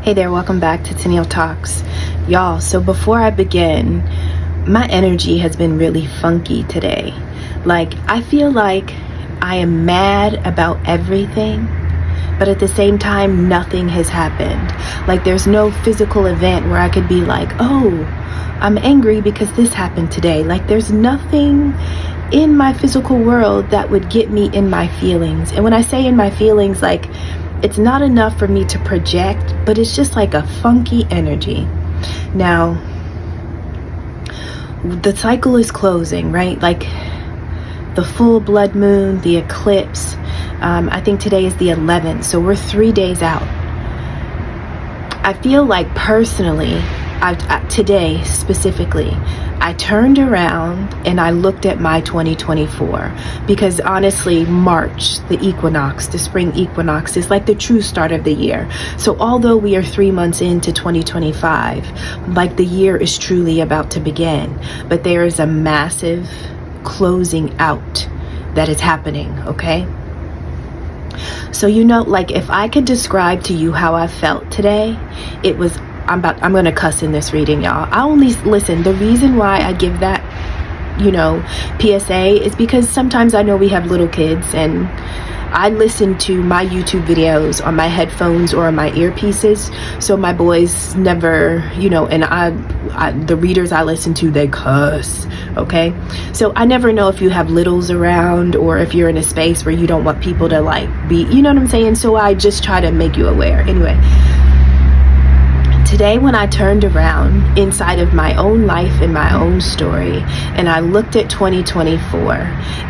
Hey there, welcome back to Tennille Talks. Y'all, so before I begin, my energy has been really funky today. I feel like I am mad about everything, but at the same time, nothing has happened. There's no physical event where I could be like, oh, I'm angry because this happened today. There's nothing in my physical world that would get me in my feelings. And when I say in my feelings, it's not enough for me to project, but it's just like a funky energy. Now, the cycle is closing, right? The full blood moon, the eclipse. I think today is the 11th, so we're 3 days out. I feel like personally, today specifically, I turned around and I looked at my 2024 because honestly, March, the equinox, the spring equinox is the true start of the year. So although we are 3 months into 2025, the year is truly about to begin, but there is a massive closing out that is happening, okay? So, if I could describe to you how I felt today, it was, I'm going to cuss in this reading, y'all. Listen, the reason why I give that, PSA is because sometimes I know we have little kids and I listen to my YouTube videos on my headphones or on my earpieces. So my boys never, and the readers I listen to, they cuss, okay? So I never know if you have littles around or if you're in a space where you don't want people to be, you know what I'm saying? So I just try to make you aware. Anyway, today when I turned around inside of my own life and my own story and I looked at 2024,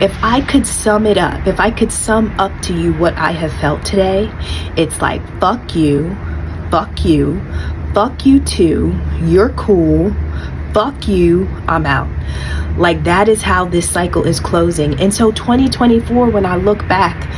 if I could sum it up, if I could sum up to you what I have felt today, it's fuck you, fuck you, fuck you too, you're cool, fuck you, I'm out. That is how this cycle is closing. And so 2024, when I look back,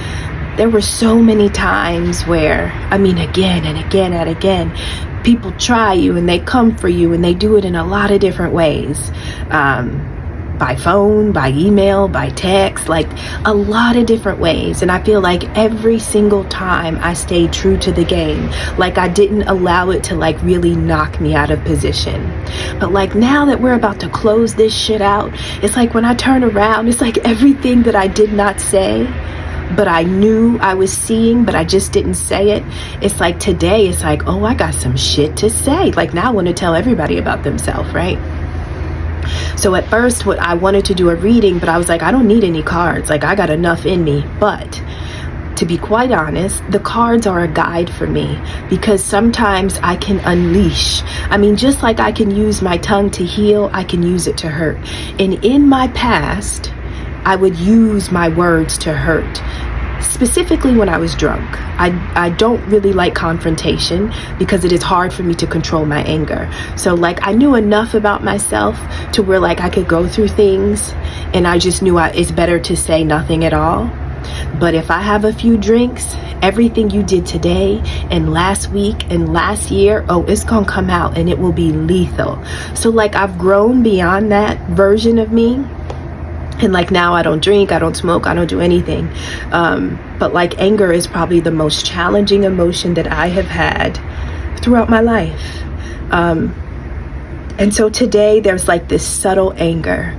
there were so many times where, again and again and again, people try you and they come for you and they do it in a lot of different ways. By phone, by email, by text, a lot of different ways. And I feel every single time I stayed true to the game. I didn't allow it to really knock me out of position. But now that we're about to close this shit out, it's when I turn around, it's everything that I did not say, but I knew I was seeing, but I just didn't say it. It's today, it's oh, I got some shit to say. Now I want to tell everybody about themselves, right? So at first, what I wanted to do a reading, but I was I don't need any cards. I got enough in me. But to be quite honest, the cards are a guide for me because sometimes I can unleash. Just like I can use my tongue to heal, I can use it to hurt. And in my past, I would use my words to hurt, specifically when I was drunk. I don't really like confrontation because it is hard for me to control my anger. So I knew enough about myself to where I could go through things and I just knew it's better to say nothing at all. But if I have a few drinks, everything you did today and last week and last year, oh, it's gonna come out and it will be lethal. So I've grown beyond that version of me. And now I don't drink, I don't smoke, I don't do anything. But anger is probably the most challenging emotion that I have had throughout my life. And so today there's this subtle anger.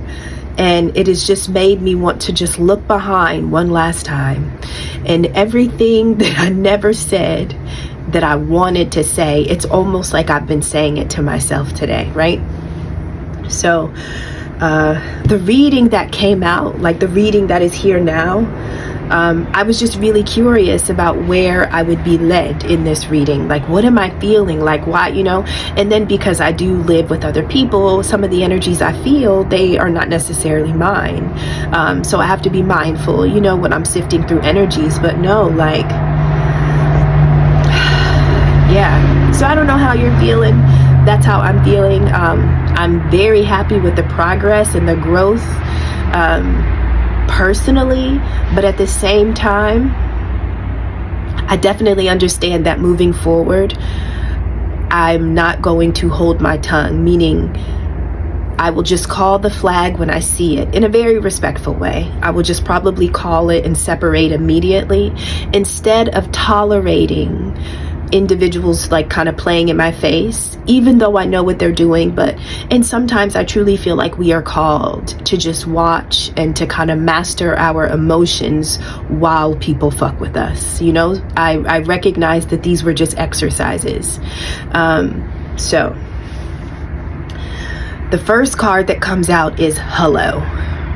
And it has just made me want to just look behind one last time. And everything that I never said that I wanted to say, it's almost I've been saying it to myself today, right? So the reading that came out, the reading that is here now, I was just really curious about where I would be led in this reading. What am I feeling? Why, and then because I do live with other people, some of the energies I feel, they are not necessarily mine. So I have to be mindful, when I'm sifting through energies, but no, yeah. So I don't know how you're feeling. That's how I'm feeling. I'm very happy with the progress and the growth personally, but at the same time, I definitely understand that moving forward, I'm not going to hold my tongue, meaning I will just call the flag when I see it in a very respectful way. I will just probably call it and separate immediately instead of tolerating individuals like kind of playing in my face, even though I know what they're doing. And sometimes I truly feel like we are called to just watch and to kind of master our emotions while people fuck with us. You know, I recognize that these were just exercises. So the first card that comes out is hello,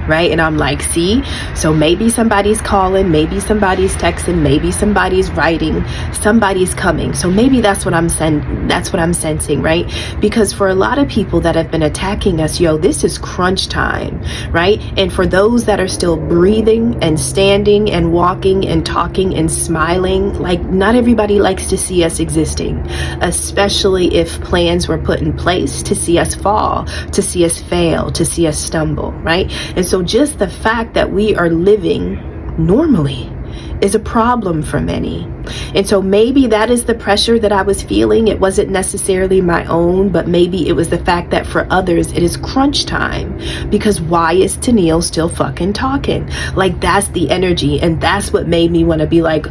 right? And I'm like, see, so maybe somebody's calling, maybe somebody's texting, maybe somebody's writing, somebody's coming. So maybe that's what I'm sensing, right? Because for a lot of people that have been attacking us, this is crunch time, right? And for those that are still breathing and standing and walking and talking and smiling, like, not everybody likes to see us existing, especially if plans were put in place to see us fall, to see us fail, to see us stumble, right? And so just the fact that we are living normally is a problem for many. And so maybe that is the pressure that I was feeling. It wasn't necessarily my own, but maybe it was the fact that for others, it is crunch time. Because why is Tennille still fucking talking? Like, that's the energy. And that's what made me want to be like,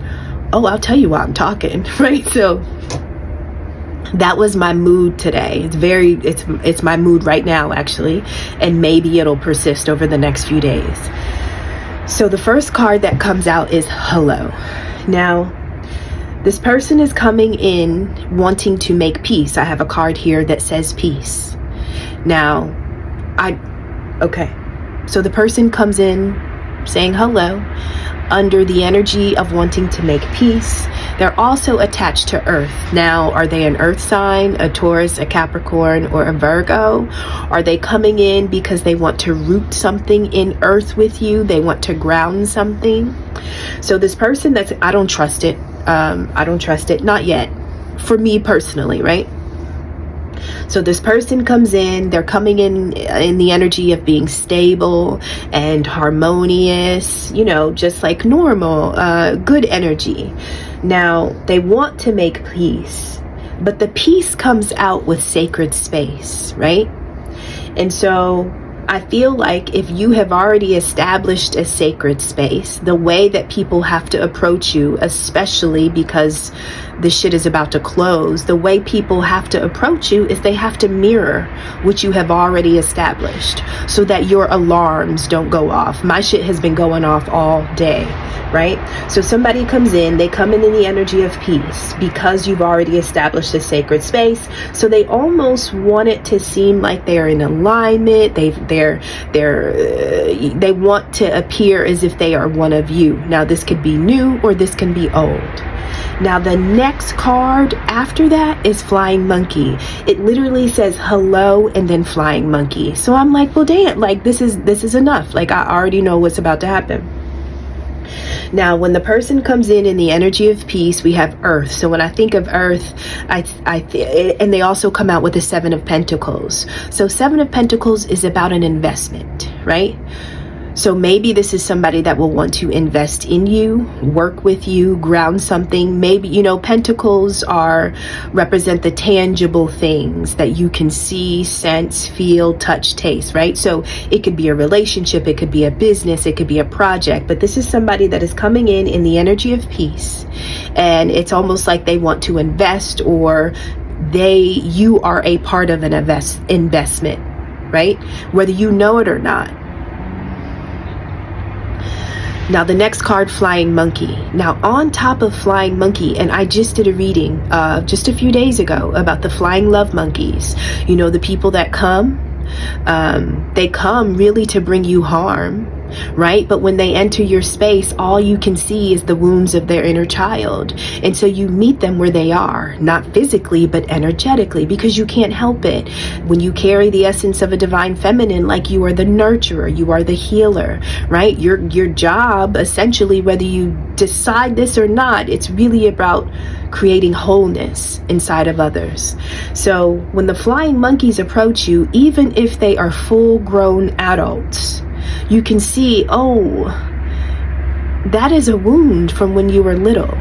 oh, I'll tell you why I'm talking, right? So that was my mood today. It's my mood right now, actually, and maybe it'll persist over the next few days. So the first card that comes out is hello. Now, this person is coming in wanting to make peace. I have a card here that says peace. Now, so the person comes in saying hello under the energy of wanting to make peace. They're also attached to Earth. Now, are they an Earth sign, a Taurus, a Capricorn, or a Virgo? Are they coming in because they want to root something in Earth with you? They want to ground something? So this person I don't trust it. I don't trust it. Not yet. For me personally, right? So this person comes in, they're coming in the energy of being stable and harmonious, just like normal, good energy. Now, they want to make peace, but the peace comes out with sacred space, right? And so I feel like if you have already established a sacred space, the way that people have to approach you, especially because the shit is about to close, the way people have to approach you is they have to mirror what you have already established so that your alarms don't go off. My shit has been going off all day, right? So somebody comes in, they come in the energy of peace because you've already established a sacred space. So they almost want it to seem like they're in alignment. They want to appear as if they are one of you. Now, this could be new or this can be old. Now, the next card after that is Flying Monkey. It literally says hello and then Flying Monkey. So I'm like, well, damn, like this is enough. Like, I already know what's about to happen. Now, when the person comes in the energy of peace, we have Earth. So when I think of Earth, and they also come out with the Seven of Pentacles. So Seven of Pentacles is about an investment, right? So maybe this is somebody that will want to invest in you, work with you, ground something. Maybe, pentacles represent the tangible things that you can see, sense, feel, touch, taste, right? So it could be a relationship, it could be a business, it could be a project, but this is somebody that is coming in the energy of peace. And it's almost like they want to invest, or you are a part of an investment, right? Whether you know it or not. Now, the next card, Flying Monkey. Now, on top of Flying Monkey, and I just did a reading just a few days ago about the Flying Love Monkeys. The people that come, they come really to bring you harm, right? But when they enter your space, all you can see is the wounds of their inner child. And so you meet them where they are, not physically, but energetically, because you can't help it. When you carry the essence of a divine feminine, like, you are the nurturer, you are the healer, right? Your job, essentially, whether you decide this or not, it's really about creating wholeness inside of others. So when the Flying Monkeys approach you, even if they are full-grown adults, you can see, oh, that is a wound from when you were little.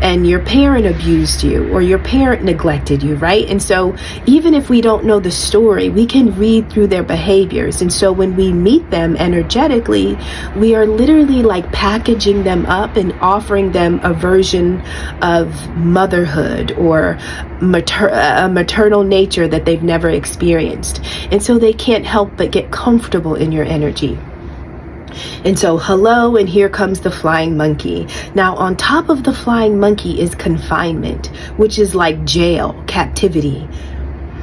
and your parent abused you or your parent neglected you, right? And so even if we don't know the story, we can read through their behaviors. And so when we meet them energetically, we are literally like packaging them up and offering them a version of motherhood or a maternal nature that they've never experienced. And so they can't help but get comfortable in your energy. And so hello, and here comes the flying monkey. Now on top of the flying monkey is confinement, which is like jail, captivity.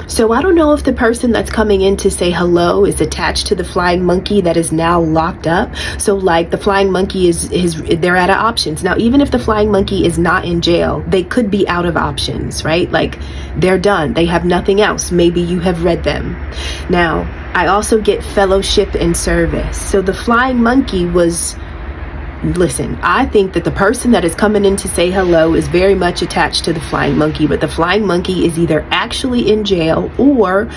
So I don't know if the person that's coming in to say hello is attached to the flying monkey that is now locked up. So like the flying monkey they're out of options. Now, even if the flying monkey is not in jail, they could be out of options, right? Like they're done. They have nothing else. Maybe you have read them. Now, I also get fellowship and service. So the flying monkey listen, I think that the person that is coming in to say hello is very much attached to the flying monkey, but the flying monkey is either actually in jail or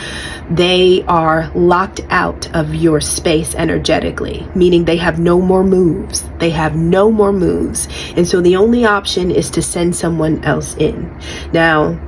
they are locked out of your space energetically, meaning they have no more moves. They have no more moves. And so the only option is to send someone else in. Now,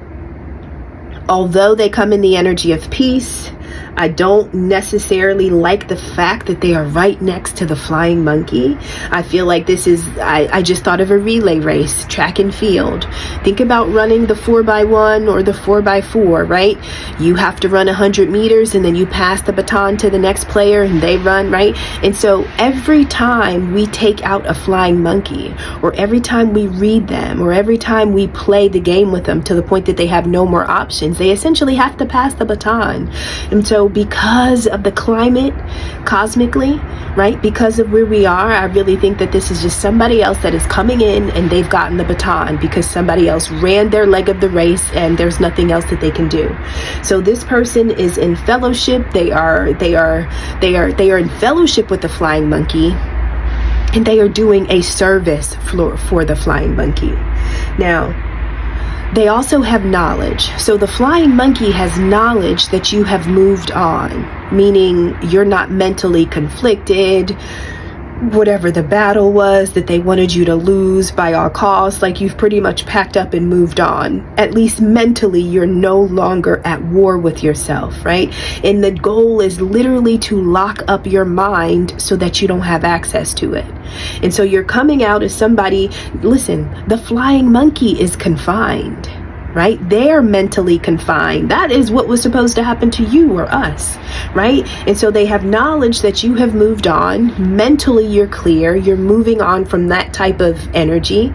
although they come in the energy of peace, I don't necessarily like the fact that they are right next to the flying monkey. I feel like this is, I just thought of a relay race, track and field. Think about running the 4x1 or the 4x4, right? You have to run 100 meters and then you pass the baton to the next player and they run, right? And so every time we take out a flying monkey, or every time we read them, or every time we play the game with them to the point that they have no more options, they essentially have to pass the baton. And so because of the climate cosmically, right, because of where we are, I really think that this is just somebody else that is coming in and they've gotten the baton because somebody else ran their leg of the race and there's nothing else that they can do. So this person is in fellowship. They are in fellowship with the flying monkey, and they are doing a service for the flying monkey. Now, they also have knowledge. So the flying monkey has knowledge that you have moved on, meaning you're not mentally conflicted. Whatever the battle was that they wanted you to lose by all costs, like you've pretty much packed up and moved on. At least mentally, you're no longer at war with yourself, right? And the goal is literally to lock up your mind so that you don't have access to it. And so you're coming out as somebody, listen, the flying monkey is confined, right? They're mentally confined. That is what was supposed to happen to you or us, right? And so they have knowledge that you have moved on. Mentally, you're clear. You're moving on from that type of energy.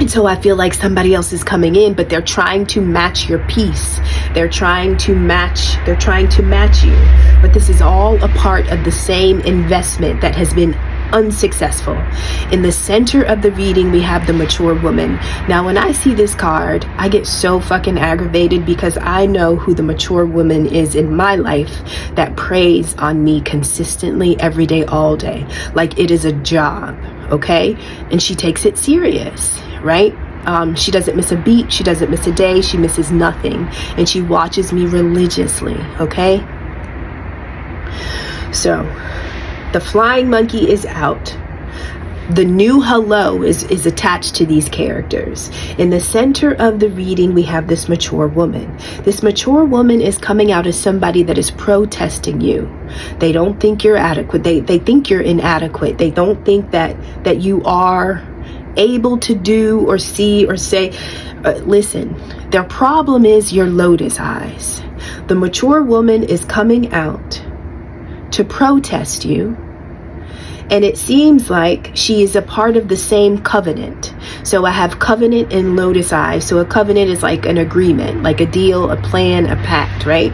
And so I feel like somebody else is coming in, but they're trying to match your peace. They're trying to match you. But this is all a part of the same investment that has been unsuccessful. In the center of the reading, we have the mature woman. Now, when I see this card, I get so fucking aggravated because I know who the mature woman is in my life that preys on me consistently every day, all day. Like it is a job, okay? And she takes it serious, right? She doesn't miss a beat. She doesn't miss a day. She misses nothing. And she watches me religiously, okay? So the flying monkey is out. The new hello is attached to these characters. In the center of the reading, we have this mature woman. This mature woman is coming out as somebody that is protesting you. They don't think you're adequate. They think you're inadequate. They don't think that you are able to do or see or say. Listen, their problem is your lotus eyes. The mature woman is coming out to protest you. And it seems like she is a part of the same covenant. So I have covenant and lotus eyes. So a covenant is like an agreement, like a deal, a plan, a pact, right?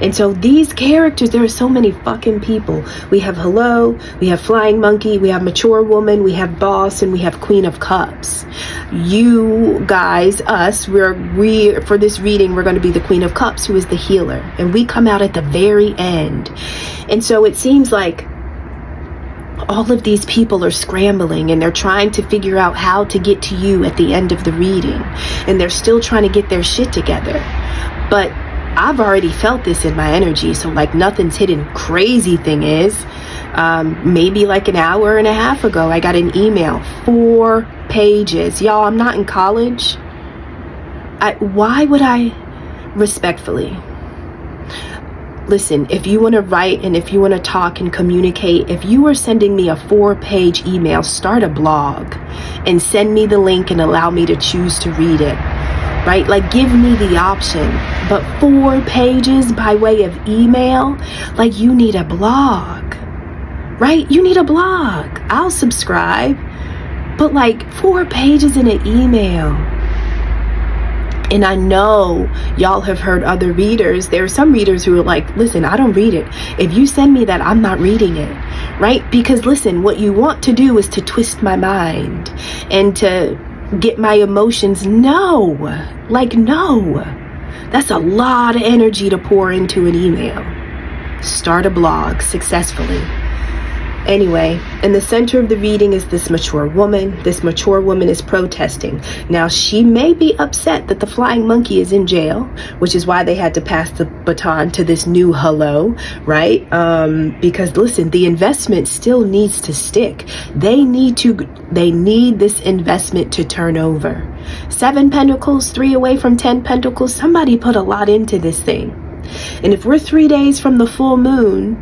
And so these characters, there are so many fucking people. We have hello, we have flying monkey, we have mature woman, we have boss, and we have queen of cups. You guys, us, we for this reading, we're going to be the queen of cups, who is the healer. And we come out at the very end. And so it seems like all of these people are scrambling and they're trying to figure out how to get to you at the end of the reading. And they're still trying to get their shit together. But I've already felt this in my energy. So like nothing's hidden. Crazy thing is, maybe like an hour and a half ago, I got an email, 4 pages. Y'all, I'm not in college. Why would I? Respectfully, listen, if you want to write and if you want to talk and communicate, if you are sending me a 4-page email, start a blog and send me the link and allow me to choose to read it, right? Like, give me the option. But 4 pages by way of email, like, you need a blog, right? You need a blog. I'll subscribe, but like 4 pages in an email. And I know y'all have heard other readers. There are some readers who are like, listen, I don't read it. If you send me that, I'm not reading it, right? Because listen, what you want to do is to twist my mind and to get my emotions. No, that's a lot of energy to pour into an email. Start a blog successfully. Anyway, in the center of the reading is this mature woman. This mature woman is protesting. Now, she may be upset that the flying monkey is in jail, which is why they had to pass the baton to this new hello, right? Because listen, the investment still needs to stick. They need this investment to turn over. 7 pentacles, 3 away from 10 pentacles. Somebody put a lot into this thing. And if we're 3 days from the full moon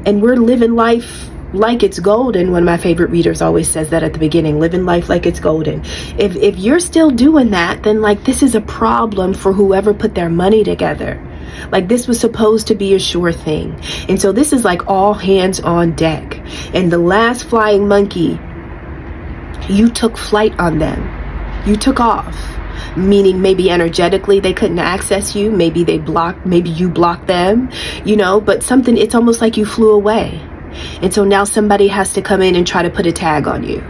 and we're living life like it's golden, one of my favorite readers always says that at the beginning, living life like it's golden. If you're still doing that, then like this is a problem for whoever put their money together. Like, this was supposed to be a sure thing. And so this is like all hands on deck. And the last flying monkey, you took flight on them. You took off. Meaning maybe energetically they couldn't access you. Maybe you blocked them, but something, it's almost like you flew away. And so now somebody has to come in and try to put a tag on you.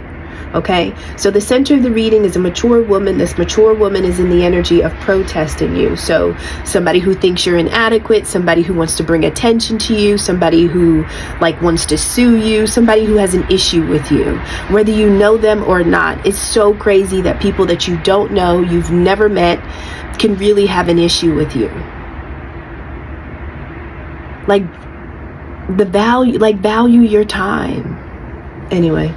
Okay, so the center of the reading is a mature woman. This mature woman is in the energy of protesting you. So somebody who thinks you're inadequate, somebody who wants to bring attention to you, somebody who like wants to sue you, somebody who has an issue with you, whether you know them or not. It's so crazy that people that you don't know, you've never met, can really have an issue with you. Like, value your time. Anyway.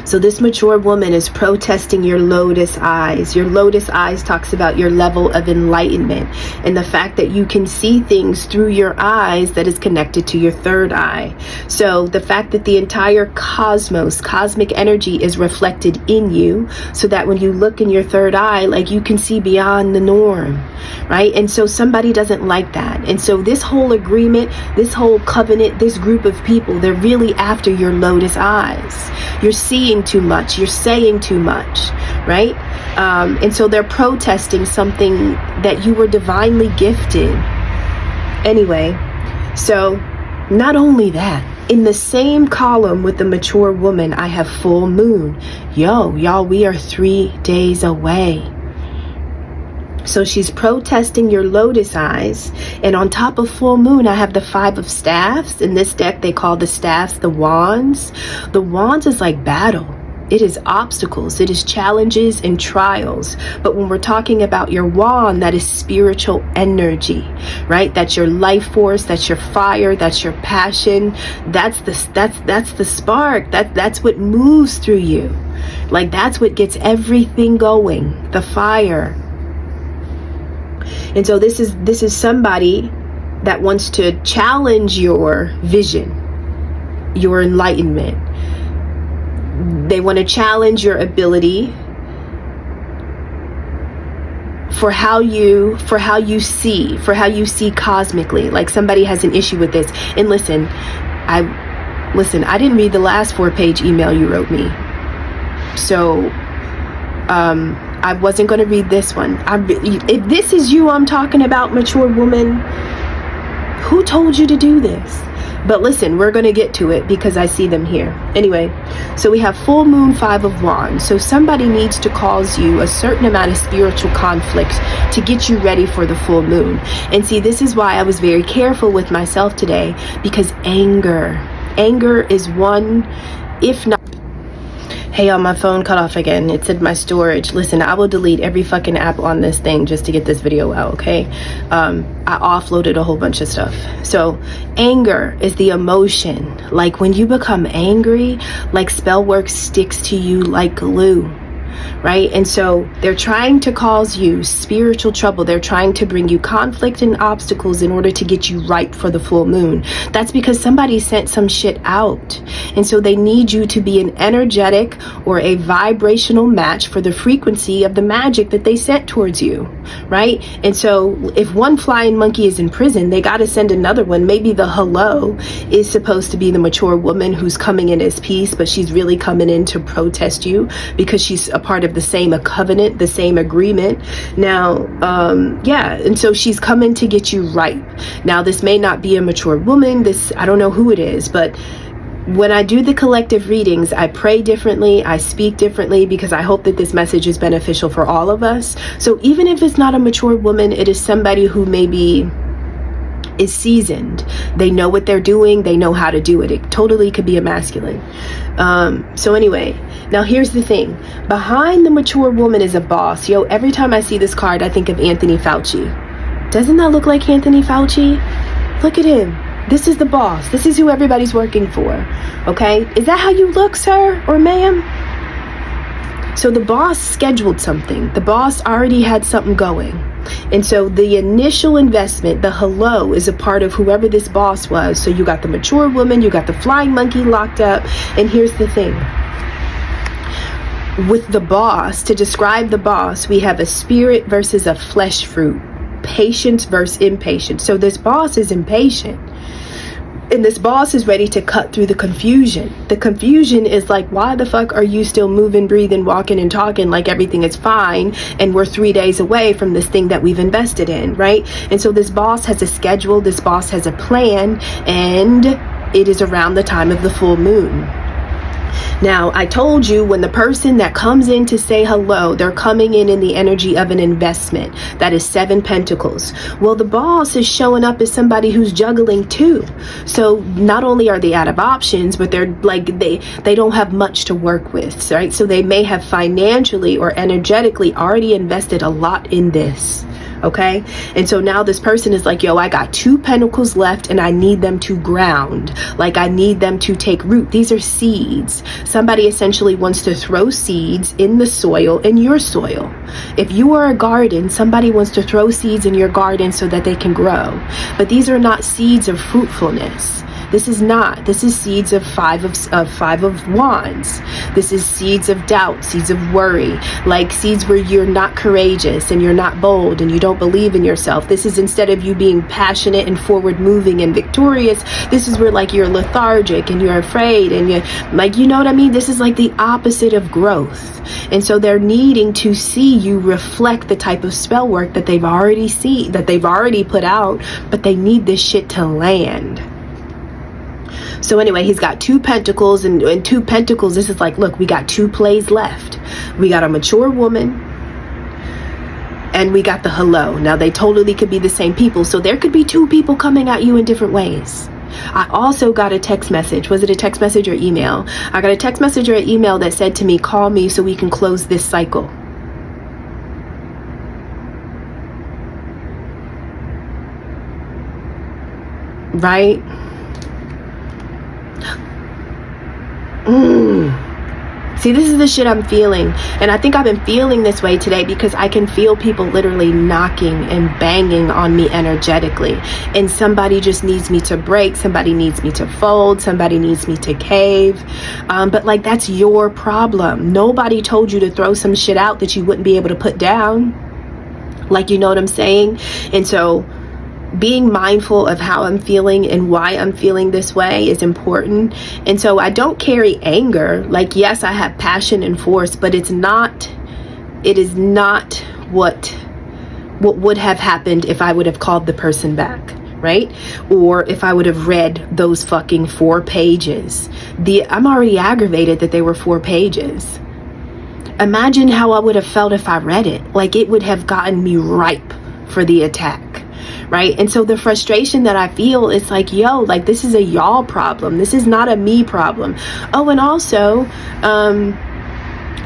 So this mature woman is protesting your lotus eyes. Your lotus eyes talks about your level of enlightenment and the fact that you can see things through your eyes that is connected to your third eye. So the fact that the entire cosmos, cosmic energy is reflected in you, so that when you look in your third eye, like, you can see beyond the norm, right? And so somebody doesn't like that. And so this whole agreement, this whole covenant, this group of people, they're really after your lotus eyes. You're seeing too much, you're saying too much, right? And so they're protesting something that you were divinely gifted. Anyway, so not only that, in the same column with the mature woman, I have full moon. Y'all, we are 3 days away. So she's protesting your lotus eyes. And on top of full moon, I have the 5 of staffs. In this deck, they call the staffs the wands. The wands is like battle. It is obstacles, it is challenges and trials. But when we're talking about your wand, that is spiritual energy, right? That's your life force, that's your fire, that's your passion. That's the spark. That's what moves through you. Like, that's what gets everything going, the fire. And so this is somebody that wants to challenge your vision, your enlightenment. They want to challenge your ability for how you see cosmically. Like, somebody has an issue with this. And listen, I didn't read the last 4-page email you wrote me. So I wasn't going to read this one. If this is you I'm talking about, mature woman, who told you to do this? But listen, we're going to get to it because I see them here. Anyway, so we have full moon, 5 of wands. So somebody needs to cause you a certain amount of spiritual conflict to get you ready for the full moon. And see, this is why I was very careful with myself today, because anger is one, if not. Hey, my phone cut off again. It's in my storage. Listen, I will delete every fucking app on this thing just to get this video out, okay? I offloaded a whole bunch of stuff. So anger is the emotion. Like when you become angry, like spell work sticks to you like glue. Right? And so they're trying to cause you spiritual trouble. They're trying to bring you conflict and obstacles in order to get you ripe for the full moon. That's because somebody sent some shit out. And so they need you to be an energetic or a vibrational match for the frequency of the magic that they sent towards you. Right? And so if one flying monkey is in prison, they got to send another one. Maybe the hello is supposed to be the mature woman who's coming in as peace, but she's really coming in to protest you because she's a part of the same covenant, the same agreement. Now, and so she's coming to get you ripe. Now, this may not be a mature woman. I don't know who it is, but when I do the collective readings, I pray differently, I speak differently, because I hope that this message is beneficial for all of us. So even if it's not a mature woman, it is somebody who maybe is seasoned. They know what they're doing. They know how to do it. It totally could be a masculine. So anyway, now here's the thing. Behind the mature woman is a boss. Yo, every time I see this card, I think of Anthony Fauci. Doesn't that look like Anthony Fauci? Look at him. This is the boss. This is who everybody's working for. Okay? Is that how you look, sir or ma'am? So the boss scheduled something. The boss already had something going. And so the initial investment, the hello, is a part of whoever this boss was. So you got the mature woman, you got the flying monkey locked up. And here's the thing. With the boss, to describe the boss, we have a spirit versus a flesh fruit. Patience versus impatience. So this boss is impatient. And this boss is ready to cut through the confusion. The confusion is like, why the fuck are you still moving, breathing, walking, and talking like everything is fine, and we're 3 days away from this thing that we've invested in, right? And so this boss has a schedule, this boss has a plan, and it is around the time of the full moon. Now, I told you when the person that comes in to say hello, they're coming in the energy of an investment. That is 7 pentacles. Well, the boss is showing up as somebody who's juggling too. So not only are they out of options, but they're like, they don't have much to work with, right? So they may have financially or energetically already invested a lot in this. Okay. And so now this person is like, yo, I got 2 pentacles left and I need them to ground. Like I need them to take root. These are seeds. Somebody essentially wants to throw seeds in the soil, in your soil. If you are a garden, somebody wants to throw seeds in your garden so that they can grow. But these are not seeds of fruitfulness. This is not. This is seeds of five of wands. This is seeds of doubt, seeds of worry, like seeds where you're not courageous and you're not bold and you don't believe in yourself. This is instead of you being passionate and forward moving and victorious, this is where like you're lethargic and you're afraid and you're like, you know what I mean? This is like the opposite of growth. And so they're needing to see you reflect the type of spell work that they've already put out, but they need this shit to land. So anyway, he's got 2 pentacles, and 2 pentacles, this is like, look, we got 2 plays left. We got a mature woman and we got the hello. Now they totally could be the same people. So there could be 2 people coming at you in different ways. I also got a text message. Was it a text message or email? I got a text message or email that said to me, call me so we can close this cycle. Right? See, this is the shit I'm feeling. And I think I've been feeling this way today because I can feel people literally knocking and banging on me energetically. And somebody just needs me to break. Somebody needs me to fold. Somebody needs me to cave. But like, that's your problem. Nobody told you to throw some shit out that you wouldn't be able to put down. Like, you know what I'm saying? And so being mindful of how I'm feeling and why I'm feeling this way is important. And so I don't carry anger. Like, yes, I have passion and force, but it is not what would have happened if I would have called the person back, right? Or if I would have read those fucking 4 pages. I'm already aggravated that they were 4 pages. Imagine how I would have felt if I read it. Like, it would have gotten me ripe for the attack. Right? And so the frustration that I feel is like, yo, like, this is a y'all problem. This is not a me problem. Oh, and also,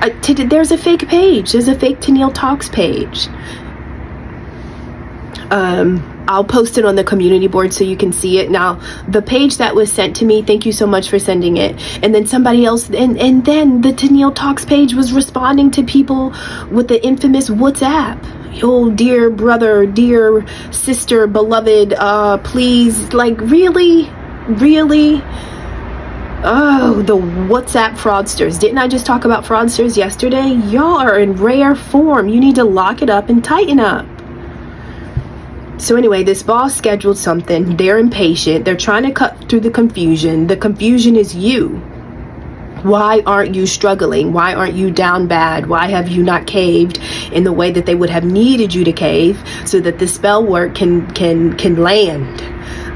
There's a fake page. There's a fake Tennille Talks page. I'll post it on the community board so you can see it. Now, the page that was sent to me, thank you so much for sending it. And then somebody else, and then the Tennille Talks page was responding to people with the infamous WhatsApp. Oh, dear brother, dear sister, beloved, please, like, really? Oh, the WhatsApp fraudsters. Didn't I just talk about fraudsters yesterday? Y'all are in rare form. You need to lock it up and tighten up. So anyway, this boss scheduled something. They're impatient. They're trying to cut through the confusion. The confusion is you. Why aren't you struggling? Why aren't you down bad? Why have you not caved in the way that they would have needed you to cave so that the spell work can land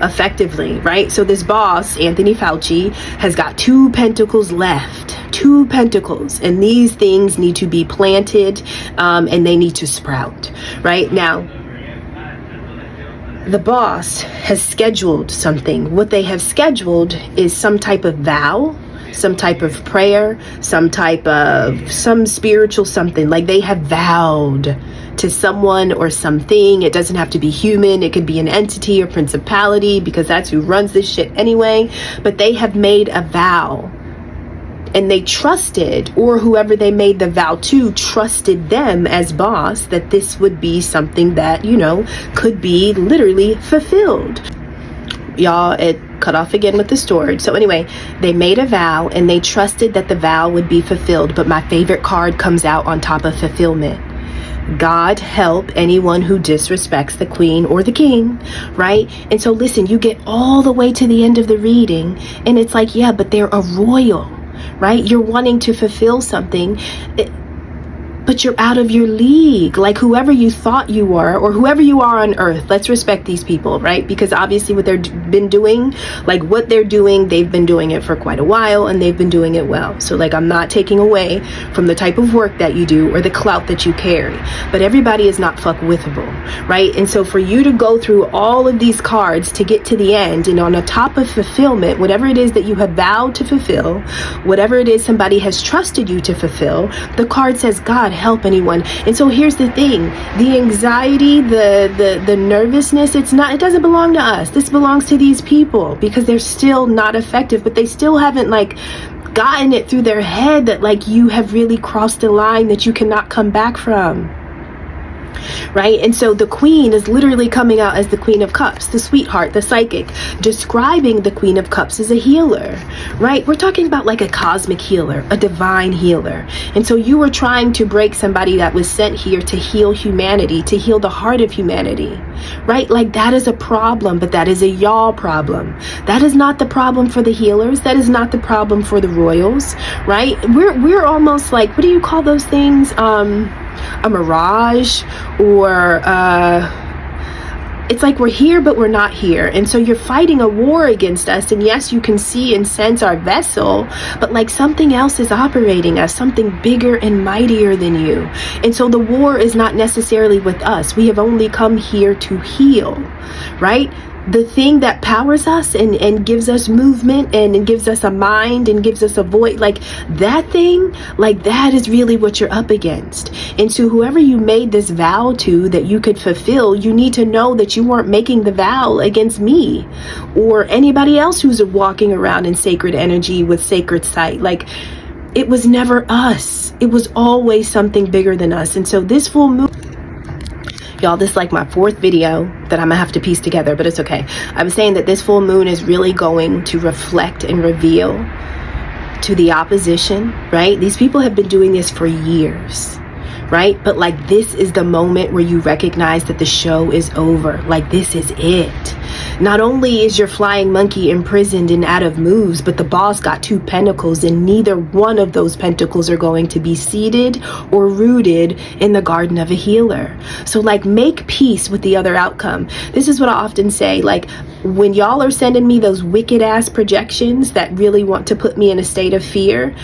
effectively, right? So this boss, Anthony Fauci, has got 2 pentacles left. 2 pentacles, and these things need to be planted, and they need to sprout, right? Now, the boss has scheduled something. What they have scheduled is some type of vow, some type of prayer, some spiritual something. Like they have vowed to someone or something. It doesn't have to be human. It could be an entity or principality, because that's who runs this shit anyway. But they have made a vow. And they trusted, or whoever they made the vow to trusted them as boss, that this would be something that, you know, could be literally fulfilled. Y'all, it cut off again with the storage. So anyway, they made a vow and they trusted that the vow would be fulfilled. But my favorite card comes out on top of fulfillment. God help anyone who disrespects the queen or the king, right? And so listen, you get all the way to the end of the reading and it's like, yeah, but they're a royal. Right? You're wanting to fulfill something, but you're out of your league. Like whoever you thought you were, or whoever you are on earth, let's respect these people, right? Because obviously what they've been doing, like what they're doing, they've been doing it for quite a while and they've been doing it well. So like, I'm not taking away from the type of work that you do or the clout that you carry, but everybody is not fuck-withable, right? And so for you to go through all of these cards to get to the end, and on the top of fulfillment, whatever it is that you have vowed to fulfill, whatever it is somebody has trusted you to fulfill, the card says, God help anyone. And so here's the thing, the anxiety, the nervousness, it doesn't belong to us. This belongs to these people, because they're still not effective, but they still haven't like gotten it through their head that like you have really crossed a line that you cannot come back from. Right? And so the queen is literally coming out as the Queen of Cups, the sweetheart, the psychic, describing the Queen of Cups as a healer, right? We're talking about like a cosmic healer, a divine healer. And so you were trying to break somebody that was sent here to heal humanity, to heal the heart of humanity, right? Like that is a problem, but that is a y'all problem. That is not the problem for the healers. That is not the problem for the royals, right? We're almost like, what do you call those things? A mirage, or it's like we're here but we're not here, and so you're fighting a war against us. And yes, you can see and sense our vessel, but like something else is operating us, something bigger and mightier than you. And so the war is not necessarily with us. We have only come here to heal, right? The thing that powers us and gives us movement and gives us a mind and gives us a voice, like that thing, like that is really what you're up against. And so whoever you made this vow to that you could fulfill, you need to know that you weren't making the vow against me or anybody else who's walking around in sacred energy with sacred sight. Like it was never us. It was always something bigger than us. And so this full moon, y'all, this is like my 4th video that I'm gonna have to piece together, but it's okay. I was saying that this full moon is really going to reflect and reveal to the opposition, right? These people have been doing this for years, right? But like this is the moment where you recognize that the show is over. Like this is it. Not only is your flying monkey imprisoned and out of moves, but the boss got 2 pentacles, and neither one of those pentacles are going to be seated or rooted in the garden of a healer. So like make peace with the other outcome. This is what I often say, like when y'all are sending me those wicked ass projections that really want to put me in a state of fear,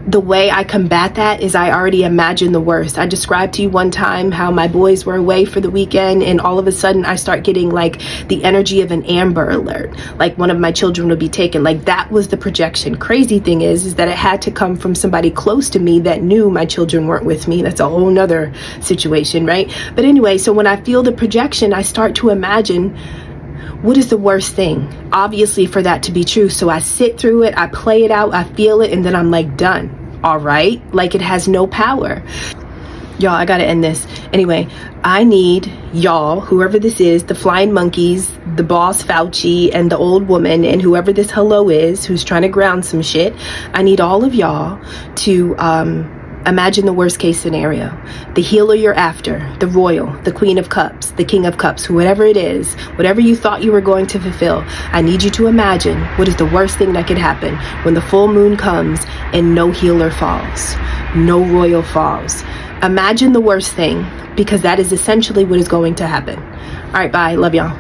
the way I combat that is I already imagine the worst. I described to you one time how my boys were away for the weekend, and all of a sudden I start getting like the energy of an Amber Alert, like one of my children would be taken. Like that was the projection. Crazy thing is that it had to come from somebody close to me that knew my children weren't with me. That's a whole nother situation, right? But anyway, so when I feel the projection, I start to imagine, what is the worst thing? Obviously for that to be true. So I sit through it, I play it out, I feel it, and then I'm like, done. All right? Like it has no power. Y'all, I gotta end this. Anyway, I need y'all, whoever this is, the flying monkeys, the boss Fauci, and the old woman, and whoever this hello is who's trying to ground some shit. I need all of y'all to imagine the worst case scenario. The healer you're after, the royal, the queen of cups, the king of cups, whatever it is, whatever you thought you were going to fulfill, I need you to imagine what is the worst thing that could happen when the full moon comes and no healer falls, no royal falls. Imagine the worst thing, because that is essentially what is going to happen. All right, bye. Love y'all.